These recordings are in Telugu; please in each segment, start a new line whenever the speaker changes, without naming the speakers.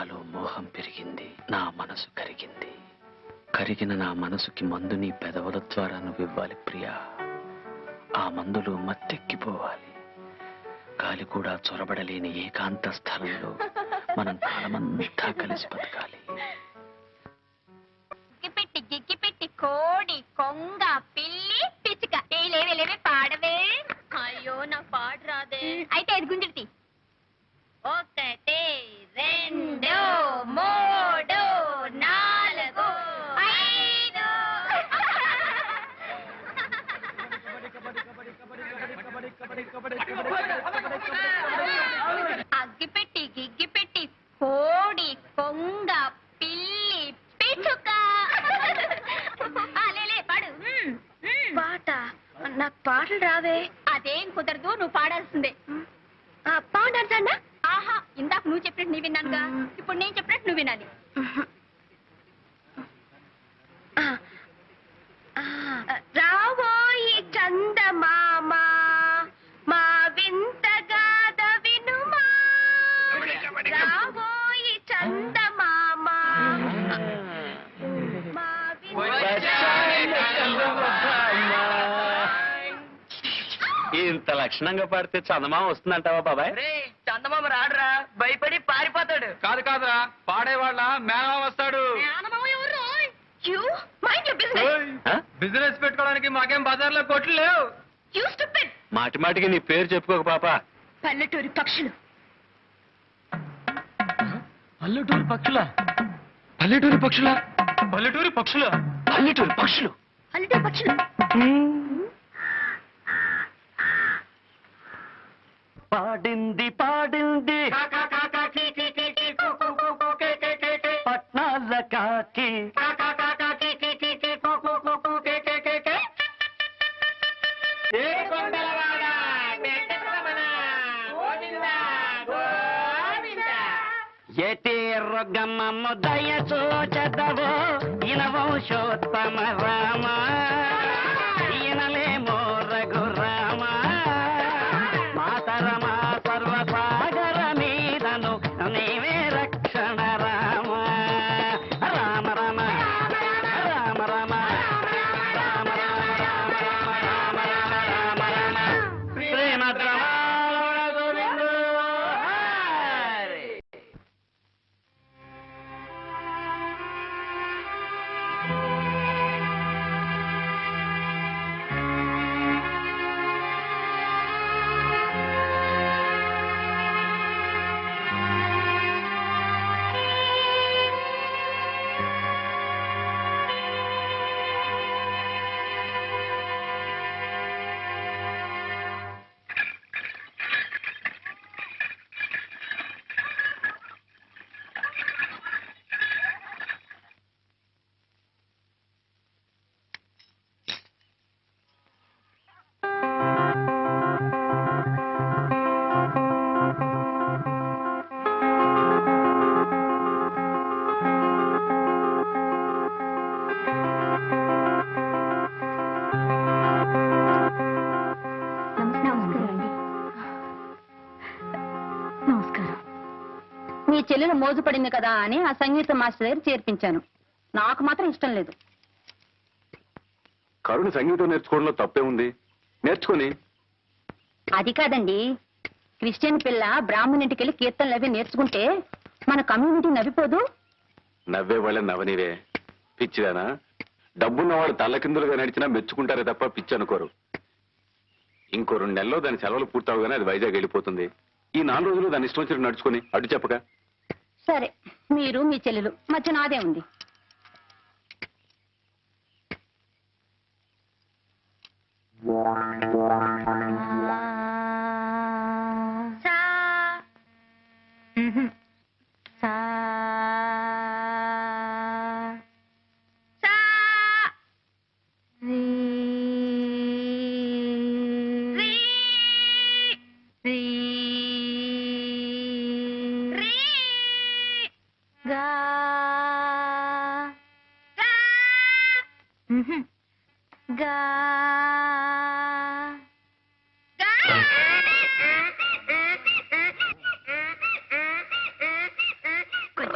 నాలో మోహం పెరిగింది, నా మనసు కరిగింది. కరిగిన నా మనసుకి మందు నీ పెదవుల ద్వారా నువ్వు ఇవ్వాలి ప్రియా. ఆ మందులో మత్తెక్కిపోవాలి. గాలి కూడా చొరబడలేని ఏకాంత స్థలంలో మనం కాలమంతా కలిసి బతకాలి.
గిప్పిట్టి కోడి కొంగ పిల్లి పిచ్చుక లేవే పాడవే. అయ్యో నాకు పాట రాదే. అయితే అది గుంజుడి. 1 2 3 4 5. అగ్గిపెట్టి గిగ్గిపెట్టి కోడి కొంగ పిల్లి పిచ్చుక. పాడు.
పాట నాకు పాటలు రావే.
అదేం కుదరదు, నువ్వు పాడాల్సిందే.
పాడాల్సండా?
ఆహా, ఇందాక నువ్వు చెప్పినట్టు నీ విన్నానుగా, ఇప్పుడు నేను చెప్పినట్టు నువ్వు వినాలి.
రావోయి చందమామ మా వింత గాథ వినుమా. రావోయి చందమామ మా
ఇంత లక్షణంగా పాడితే చందమామ వస్తుందంటావా బాబాయ్?
చందమామ రాడురా, భయపడి పారిపోతాడు. కాదురా, పాడేవాళ్ళ మేనమామ వస్తాడు. బిజినెస్ పెట్టుకోవడానికి మాకేం బజార్లో కొట్లు లేవు.
మాటి మాటికి నీ పేరు చెప్పుకోక పాప.
పల్లెటూరి పక్షులు.
పల్లెటూరు పక్షులా? పల్లెటూరు పక్షులా?
పల్లెటూరి పక్షులు.
పల్లెటూరు పక్షులు.
పల్లెటూరి పక్షులు.
పాడింది పాడింది పట్నాల కాకి. ఎటి రొగ్గమ్మ దయ చూచదవో ఇన వంశోత్తమ రామ. ఈయనలేమో రఘురామ. మాతరమా సర్వసాగర మీదను నీవే రక్షణ రామ. రామ రామ రామ రామ రామ రామ రామ శ్రీమద్రమ గోవింద.
చెల్లెలు మోజు పడింది కదా అని ఆ సంగీత మాస్టర్ దగ్గర చేర్పించాను. నాకు మాత్రం ఇష్టం లేదు.
కరుణ సంగీతం నేర్చుకోవడంలో తప్పే ఉంది, నేర్చుకొని.
అది కాదండి, క్రిస్టియన్ పిల్ల బ్రాహ్మణింటికి వెళ్ళి కీర్తనలు అవి నేర్చుకుంటే మన కమ్యూనిటీ నవ్విపోదు.
నవ్వే వాళ్ళ నవనీవే పిచ్చిదానా. డబ్బున్నవాడు తల్లకిందులుగా నడిచినా మెచ్చుకుంటారే తప్ప పిచ్చి అనుకోరు. ఇంకో 2 నెలల్లో దాని సెలవులు పూర్తవగానే అది వైజాగ్ వెళ్ళిపోతుంది. ఈ 4 రోజులు దాని ఇష్టం వచ్చినట్టు నడుచుకుని అడ్డు చెప్పక.
సరే, మీరు మీ చెల్లెలు మధ్య నాదే ఉంది.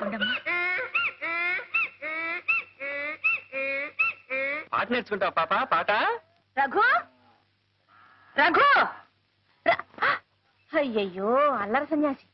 నేర్చుకోండమ్మా.
పాట నేర్చుకుంటావు పాప పాట?
రఘు రఘు అయ్యయ్యో అల్లరి సన్యాసి.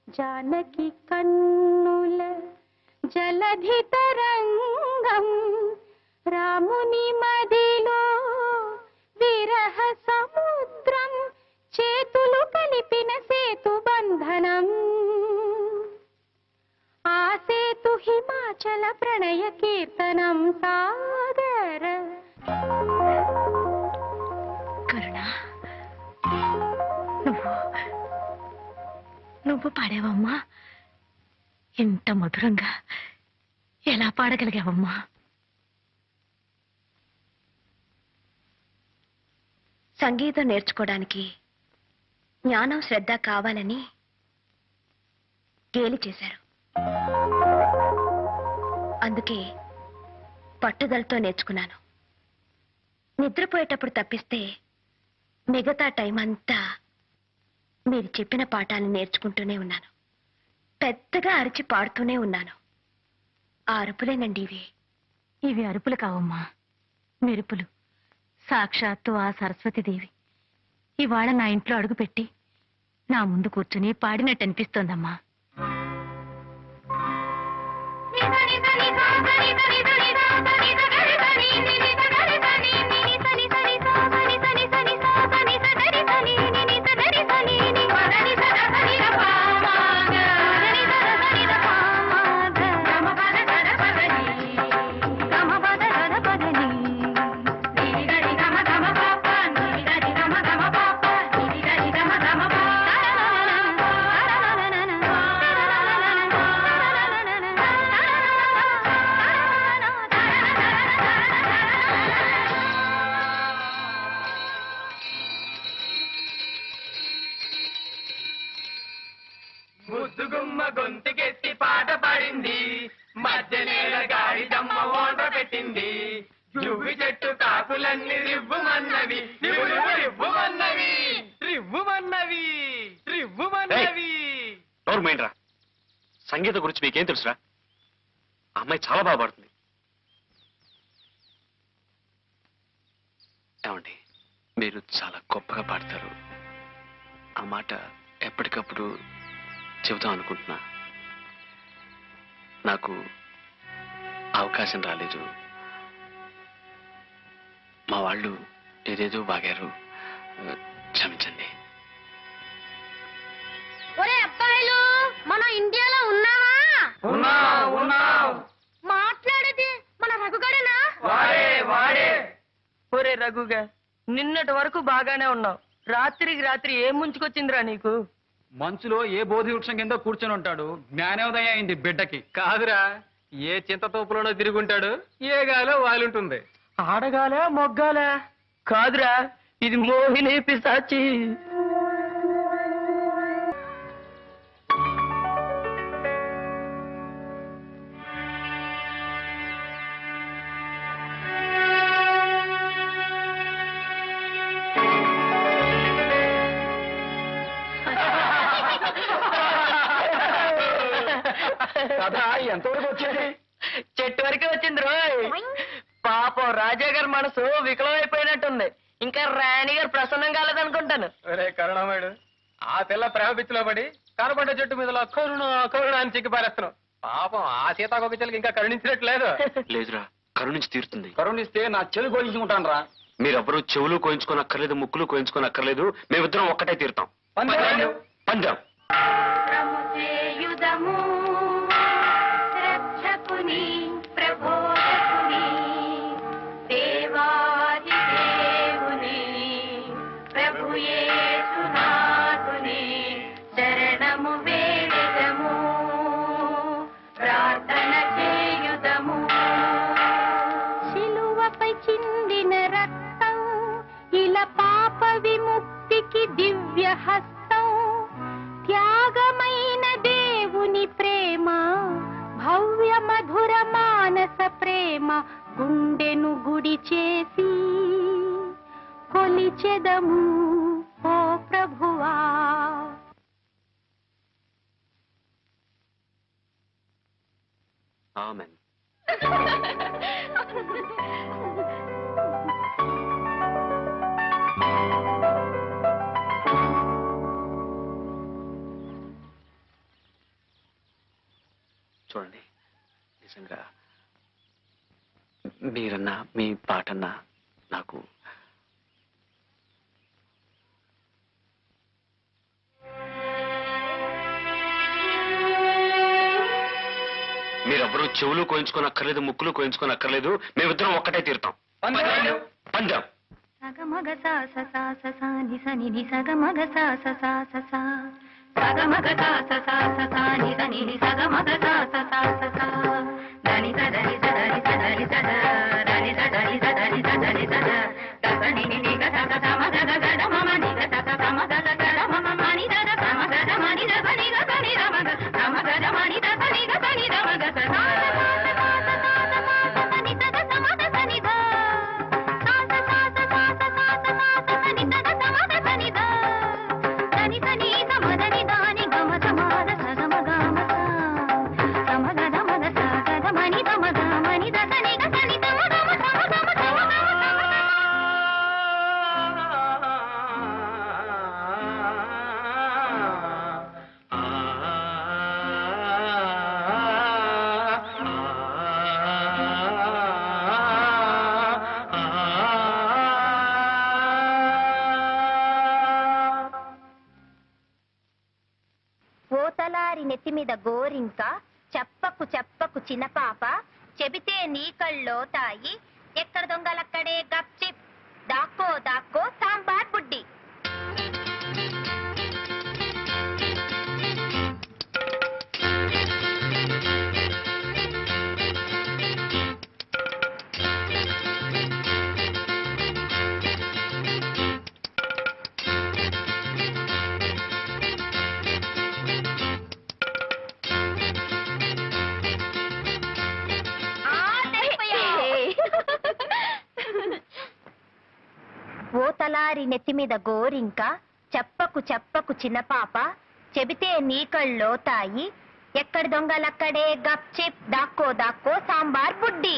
జానకి కన్నుల జలధి తరంగం రాముని మదిలో విరహ సముద్రం చేతులు కలిపిన సేతు బంధనం ఆ సేతు హిమాచల ప్రణయ కీర్తనం సాగర.
కరుణ, నువ్వు పాడావమ్మా. ఎంత మధురంగా ఎలా పాడగలిగావమ్మా? సంగీతం నేర్చుకోవడానికి జ్ఞానం శ్రద్ధ కావాలని గేలి చేశారు. అందుకే పట్టుదలతో నేర్చుకున్నాను. నిద్రపోయేటప్పుడు తప్పిస్తే మిగతా టైం అంతా మీరు చెప్పిన పాఠాలను నేర్చుకుంటూనే ఉన్నాను. పెద్దగా అరిచి పాడుతూనే ఉన్నాను. ఆ అరుపులేనండి ఇవి.
ఇవి అరుపులు కావమ్మా, మెరుపులు. సాక్షాత్తు ఆ సరస్వతీదేవి ఇవాళ నా ఇంట్లో అడుగుపెట్టి నా ముందు కూర్చుని పాడినట్టు అనిపిస్తోందమ్మా.
ముద్దుగుమ్మ గొంతుకెత్తి పాట పాడింది, మధ్యనేల గాడిదమ్మ ఓట పెట్టింది. జువ్వి చెట్టు కాకులన్నీ రివ్వుమన్నవి, రివ్వుమన్నవి, రివ్వుమన్నవి, రివ్వుమన్నవి.
మైండ్రా, సంగీతం గురించి మీకేం తెలుసురా? ఆ అమ్మాయి చాలా బాగా పాడుతుంది. ఏమండి, మీరు చాలా గొప్పగా పాడతారు. ఆ మాట ఎప్పటికప్పుడు చెబుతాం అనుకుంటున్నా. నాకు అవకాశం రాలేదు. మా వాళ్ళు ఏదేదో బాగారు. క్షమించండి.
ఒరే అబ్బాయిలు, మనం ఇండియాలో ఉన్నావా? మాట్లాడేది మన రఘుగడేనా?
ఒరే రఘుగా, నిన్నటి వరకు బాగానే ఉన్నావు. రాత్రికి రాత్రి ఏం ముంచుకొచ్చిందిరా నీకు?
మంచులో ఏ బోధి వృక్షం కింద కూర్చొని ఉంటాడు, జ్ఞానోదయం అయింది బిడ్డకి. కాదురా, ఏ చింతతోపులోనో తిరుగుంటాడు, ఏ గాలో వాలుంటుంది.
ఆడగాలే మొగ్గాలే? కాదురా, ఇది మోహిని పిశాచి.
కదా ఎంతవరకు వచ్చేది?
చెట్టు వరకే వచ్చింది రోయ్. పాపం రాజా గారి మనసు వికలమైపోయినట్టుంది. ఇంకా రాణి గారు ప్రసన్నం కాలేదనుకుంటాను.
ఒరే కరుణామయుడు, ఆ పిల్ల ప్రేమ పిచ్చిలో పడి కనపడ్డ చెట్టు మీద కరుణ అని చిక్కి పారేస్తున్నావు. పాపం ఆ సీతాకొక చెల్లికి ఇంకా కరుణించినట్లేదు.
లేదురా, కరుణించి తీరుతుంది.
కరుణిస్తే నా చెవి కోయించుకుంటాను రా.
మీరెవ్వరూ చెవులు కోయించుకోనక్కర్లేదు, ముక్కులు కోయించుకోనక్కర్లేదు. మేమిద్దరం ఒక్కటే తీరుతాం. పందెం.
యుధము రక్షకుని ప్రబోధకుని దేవాది దేవుని ప్రభుయేసునాథుని శరణము వేడెదము, ప్రార్థన చేయుదము. శిలువపై చిందిన రక్తం ఇలా పాప విముక్తికి దివ్య హస్తం, త్యాగమైన దేవుని ప్రేమ, భవ్య మధుర మానస ప్రేమ, గుండెను గుడి చేసి కొలిచెదము ఓ ప్రభువా.
ఆమెన్. చూడండి, నిజంగా మీరన్నా మీ పాటన్నా నాకు మీరెవ్వరూ చెవులు కోయించుకోనక్కర్లేదు, ముక్కులు కోయించుకోనక్కర్లేదు. మేమిద్దరం ఒక్కటే తీరుతాం. పందెం.
సగమగ సా స సా స సా ని స ని ని సగమగ సా స సా స సా సగమగ సా స సా స సా ని స ని ని సగమగ సా స సా స సా దని స దని స దని స దని స ద దని స దని స దని స దని స ద ద స ని ని ని గ స గ స మ గ గ గ డ మ మ ని గ స స స మ గ గ గ డ మ మ మ ని ద ద స మ గ డ మ ని ద స ని గ స ని ద మ గ స మ గ డ మ ని ద స ని గ స ని ద మ గ స స
ఓతలారి నెత్తి మీద గోరింక, చెప్పకు చెప్పకు చిన్న పాప, చెబితే నీ కళ్ళో తాయి, ఎక్కడ దొంగలక్కడే గప్చిప్, దాక్కో దాక్కో సాంబార్ బుడ్డి. ఓతలారి నెత్తి మీద గోరింక, చెప్పకు చెప్పకు చిన్న పాప, చెబితే నీ కళ్ళో తాయి, ఎక్కడ దొంగలక్కడే గప్చిప్, దాక్కో దాక్కో సాంబార్ బుడ్డి.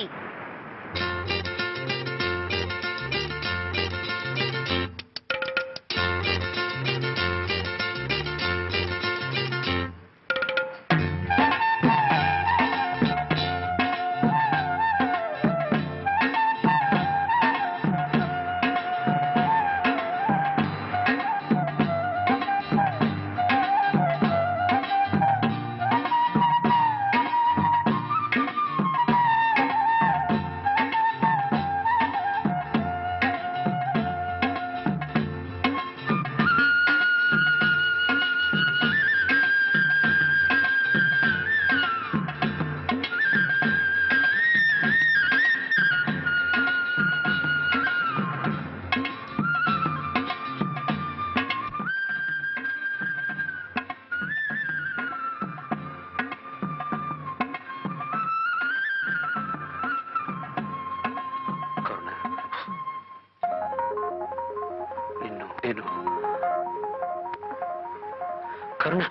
కరుణ